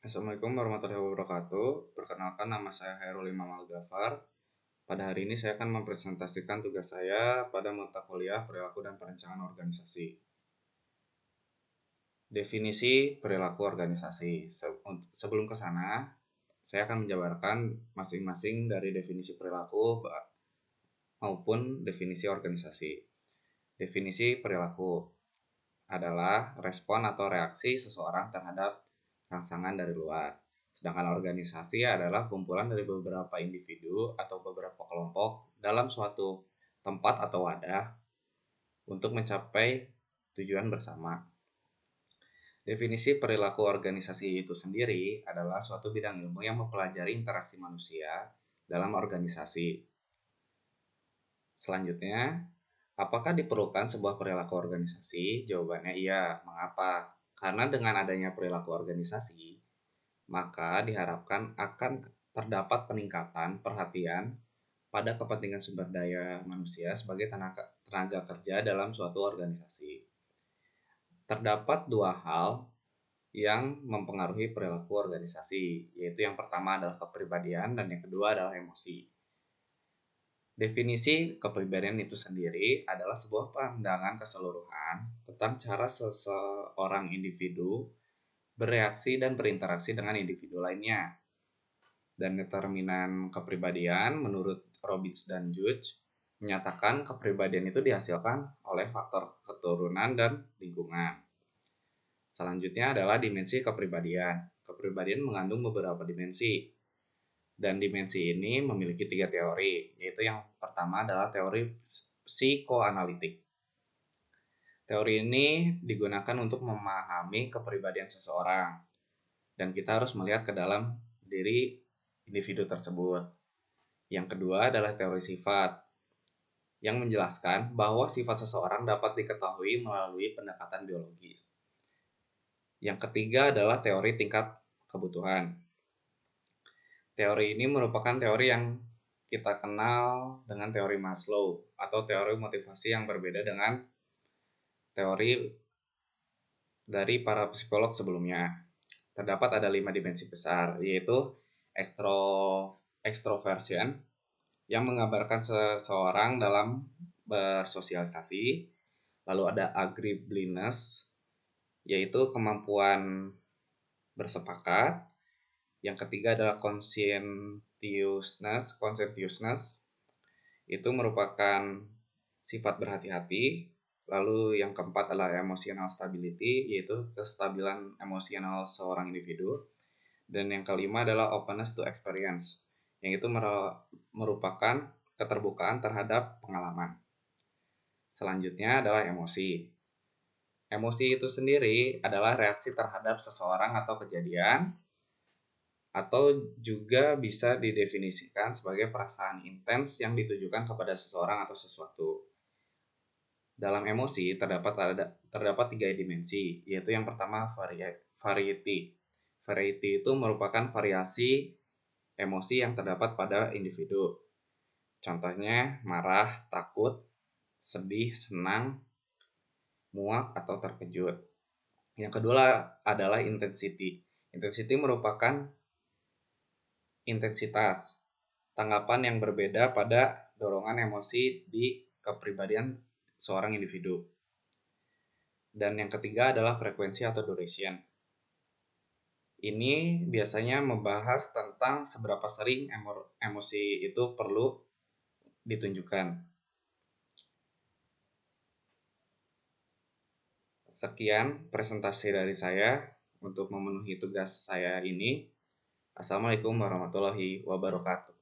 Assalamualaikum warahmatullahi wabarakatuh. Perkenalkan, nama saya Hairul Imam Al-Ghafar. Pada hari ini saya akan mempresentasikan tugas saya pada mata kuliah perilaku dan perencanaan organisasi. Definisi perilaku organisasi. Sebelum ke sana, saya akan menjabarkan masing-masing dari definisi perilaku maupun definisi organisasi. Definisi perilaku adalah respon atau reaksi seseorang terhadap rangsangan dari luar. Sedangkan organisasi adalah kumpulan dari beberapa individu atau beberapa kelompok dalam suatu tempat atau wadah untuk mencapai tujuan bersama. Definisi perilaku organisasi itu sendiri adalah suatu bidang ilmu yang mempelajari interaksi manusia dalam organisasi. Selanjutnya, apakah diperlukan sebuah perilaku organisasi? Jawabannya iya. Mengapa? Karena dengan adanya perilaku organisasi, maka diharapkan akan terdapat peningkatan perhatian pada kepentingan sumber daya manusia sebagai tenaga kerja dalam suatu organisasi. Terdapat dua hal yang mempengaruhi perilaku organisasi, yaitu yang pertama adalah kepribadian dan yang kedua adalah emosi. Definisi kepribadian itu sendiri adalah sebuah pandangan keseluruhan tentang cara seseorang individu bereaksi dan berinteraksi dengan individu lainnya. Dan determinan kepribadian menurut Robbins dan Judge menyatakan kepribadian itu dihasilkan oleh faktor keturunan dan lingkungan. Selanjutnya adalah dimensi kepribadian. Kepribadian mengandung beberapa dimensi. Dan dimensi ini memiliki 3 teori, yaitu yang pertama adalah teori psikoanalitik. Teori ini digunakan untuk memahami kepribadian seseorang, dan kita harus melihat ke dalam diri individu tersebut. Yang kedua adalah teori sifat, yang menjelaskan bahwa sifat seseorang dapat diketahui melalui pendekatan biologis. Yang ketiga adalah teori tingkat kebutuhan. Teori ini merupakan teori yang kita kenal dengan teori Maslow atau teori motivasi yang berbeda dengan teori dari para psikolog sebelumnya. Terdapat ada 5 dimensi besar, yaitu extroversion yang menggambarkan seseorang dalam bersosialisasi. Lalu ada agreeableness, yaitu kemampuan bersepakat. Yang ketiga adalah conscientiousness itu merupakan sifat berhati-hati. Lalu yang keempat adalah emotional stability, yaitu kestabilan emosional seorang individu. Dan yang kelima adalah openness to experience, yang itu merupakan keterbukaan terhadap pengalaman. Selanjutnya adalah emosi. Emosi itu sendiri adalah reaksi terhadap seseorang atau kejadian, atau juga bisa didefinisikan sebagai perasaan intens yang ditujukan kepada seseorang atau sesuatu. Dalam emosi terdapat 3 dimensi, yaitu yang pertama variety. Variety itu merupakan variasi emosi yang terdapat pada individu. Contohnya marah, takut, sedih, senang, muak, atau terkejut. Yang kedua adalah intensity. Intensity merupakan intensitas tanggapan yang berbeda pada dorongan emosi di kepribadian seorang individu. Dan yang ketiga adalah frekuensi atau duration. Ini biasanya membahas tentang seberapa sering emosi itu perlu ditunjukkan. Sekian presentasi dari saya untuk memenuhi tugas saya ini. Assalamualaikum warahmatullahi wabarakatuh.